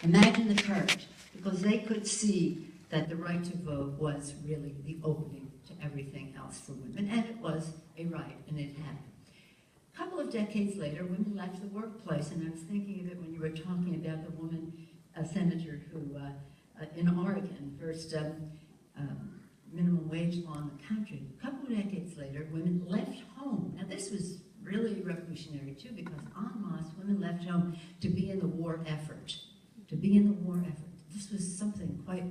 Imagine the courage, because they could see that the right to vote was really the opening to everything else for women, and it was a right, and it happened. A couple of decades later, women left the workplace, and I was thinking of it when you were talking about the woman senator who, in Oregon, first minimum wage law in the country. A couple of decades later, women left home. Now this was really revolutionary too, because en masse, women left home to be in the war effort. To be in the war effort. This was something quite...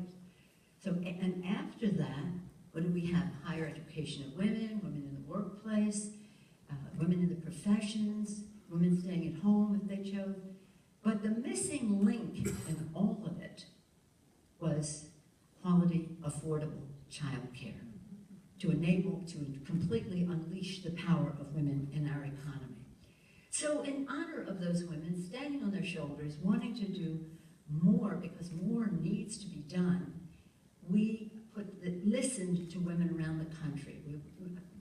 So, and after that, what do we have? Higher education of women, women in the workplace, women in the professions, women staying at home if they chose. But the missing link in all of it was quality, affordable child care to enable, to completely unleash the power of women in our economy. So in honor of those women, standing on their shoulders, wanting to do more because more needs to be done, we listened to women around the country. We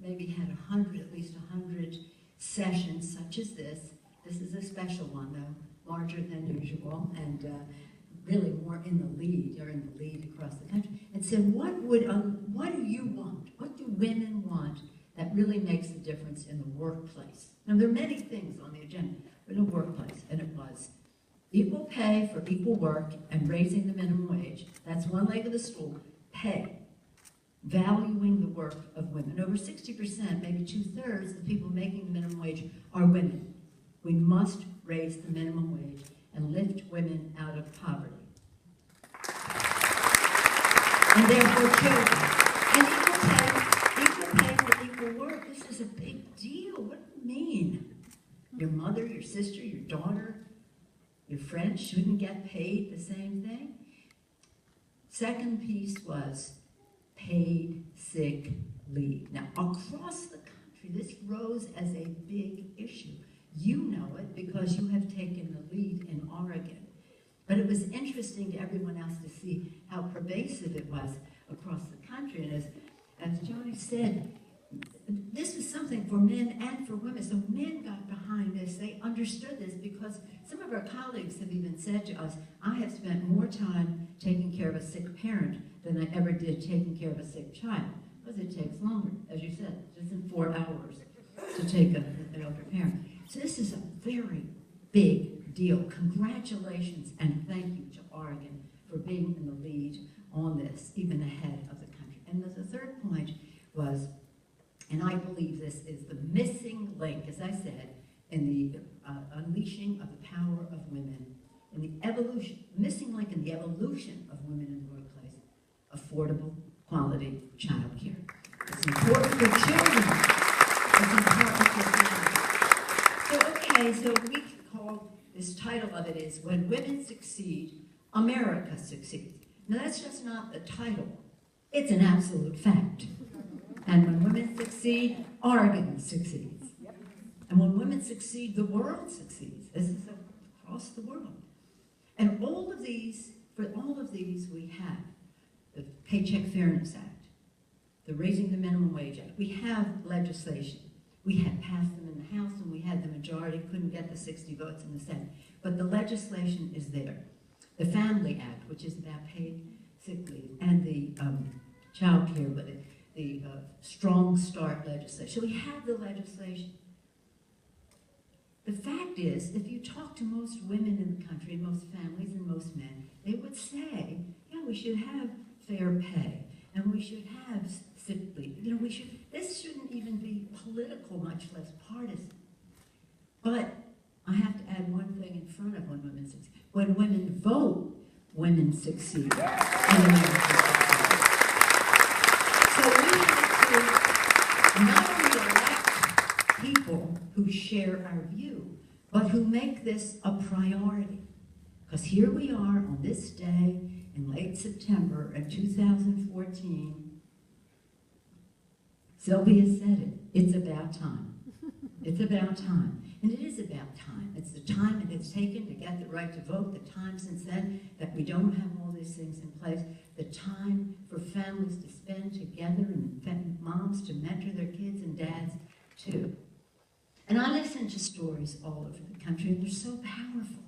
maybe had at least 100 sessions such as this. This is a special one though, larger than usual, and really more in the lead, or in the lead across the country, and said, what do you want? What do women want that really makes a difference in the workplace? Now, there are many things on the agenda in the workplace, and it was equal pay for equal work and raising the minimum wage. That's one leg of the stool. Pay. Valuing the work of women. Over 60%, maybe 2/3 of the people making the minimum wage are women. We must raise the minimum wage and lift women out of poverty. And therefore children. And equal pay for equal work. This is a big deal. What do you mean? Your mother, your sister, your daughter, your friend shouldn't get paid the same thing? Second piece was paid sick leave. Now, across the country, this rose as a big issue. You know it because you have taken the lead in Oregon. But it was interesting to everyone else to see how pervasive it was across the country. And as Joni said, this was something for men and for women. So men got behind this. They understood this because some of our colleagues have even said to us, I have spent more time taking care of a sick parent than I ever did taking care of a sick child. Because it takes longer, as you said. It isn't 4 hours to take an older parent. So this is a very big deal. Congratulations and thank you to Oregon for being in the lead on this, even ahead of the country. And the third point was, and I believe this is the missing link, as I said, in the unleashing of the power of women, in the evolution, missing link in the evolution of women in the workplace, affordable, quality child care. It's important for children. It's important for families. So, okay, so we can call, this title of it is, When Women Succeed, America Succeeds. Now that's just not the title. It's an absolute fact. And when women succeed, Oregon succeeds. And when women succeed, the world succeeds. This is across the world. And all of these, for all of these, we have the Paycheck Fairness Act, the Raising the Minimum Wage Act. We have legislation. We had passed them in the House, and we had the majority, couldn't get the 60 votes in the Senate. But the legislation is there. The Family Act, which is about paid sick leave, and the child care, the Strong Start legislation. So we have the legislation. The fact is, if you talk to most women in the country, most families and most men, they would say, yeah, we should have fair pay, and we should have sick leave. You know, this shouldn't even be political, much less partisan. But I have to add one thing in front of when women succeed. When women vote, women succeed. And America succeeds. So we have to not only elect people who share our view, but who make this a priority. Because here we are on this day in late September of 2014. Sylvia said it. It's about time. It's about time. And it is about time. It's the time it has taken to get the right to vote, the time since then that we don't have all these things in place, the time for families to spend together and moms to mentor their kids and dads too. And I listen to stories all over the country, and they're so powerful.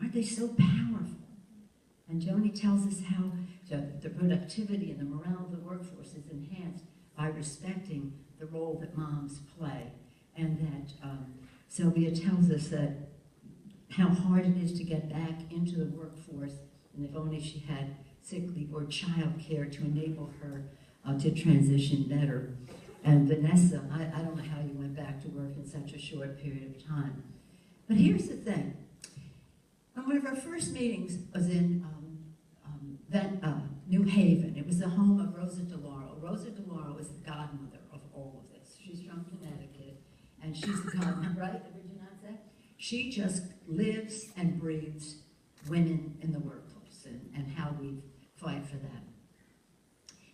Aren't they so powerful? And Joni tells us how the productivity and the morale of the workforce is enhanced by respecting the role that moms play. And that Sylvia tells us that how hard it is to get back into the workforce, and if only she had sick leave or child care to enable her to transition better. And Vanessa, I don't know how you went back to work in such a short period of time. But here's the thing. One of our first meetings was in New Haven. It was the home of Rosa DeLauro. Rosa DeLauro is the godmother of all of this. She's from Connecticut, and she's the godmother, right? Did you not say? She just lives and breathes women in the workplace and how we fight for that.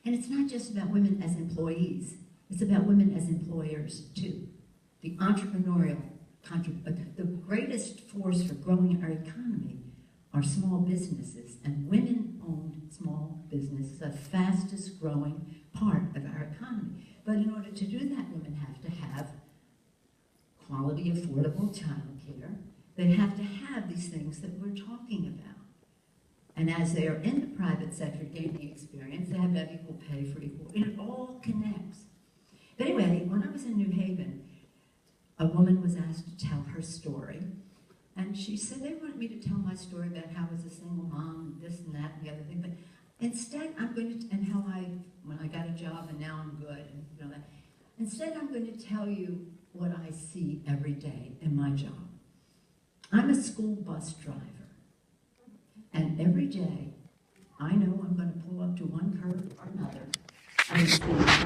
And it's not just about women as employees. It's about women as employers, too. The entrepreneurial, the greatest force for growing our economy are small businesses, and women-owned small businesses are the fastest growing part of our economy. But in order to do that, women have to have quality, affordable child care. They have to have these things that we're talking about. And as they are in the private sector gaining experience, they have that equal pay for equal, and it all connects. But anyway, when I was in New Haven, a woman was asked to tell her story. And she said, they wanted me to tell my story about how I was a single mom, and this and that and the other thing. But instead, I'm going to, and how when I got a job and now I'm good, and you know that. Instead, I'm going to tell you what I see every day in my job. I'm a school bus driver. And every day, I know I'm going to pull up to one curb or another.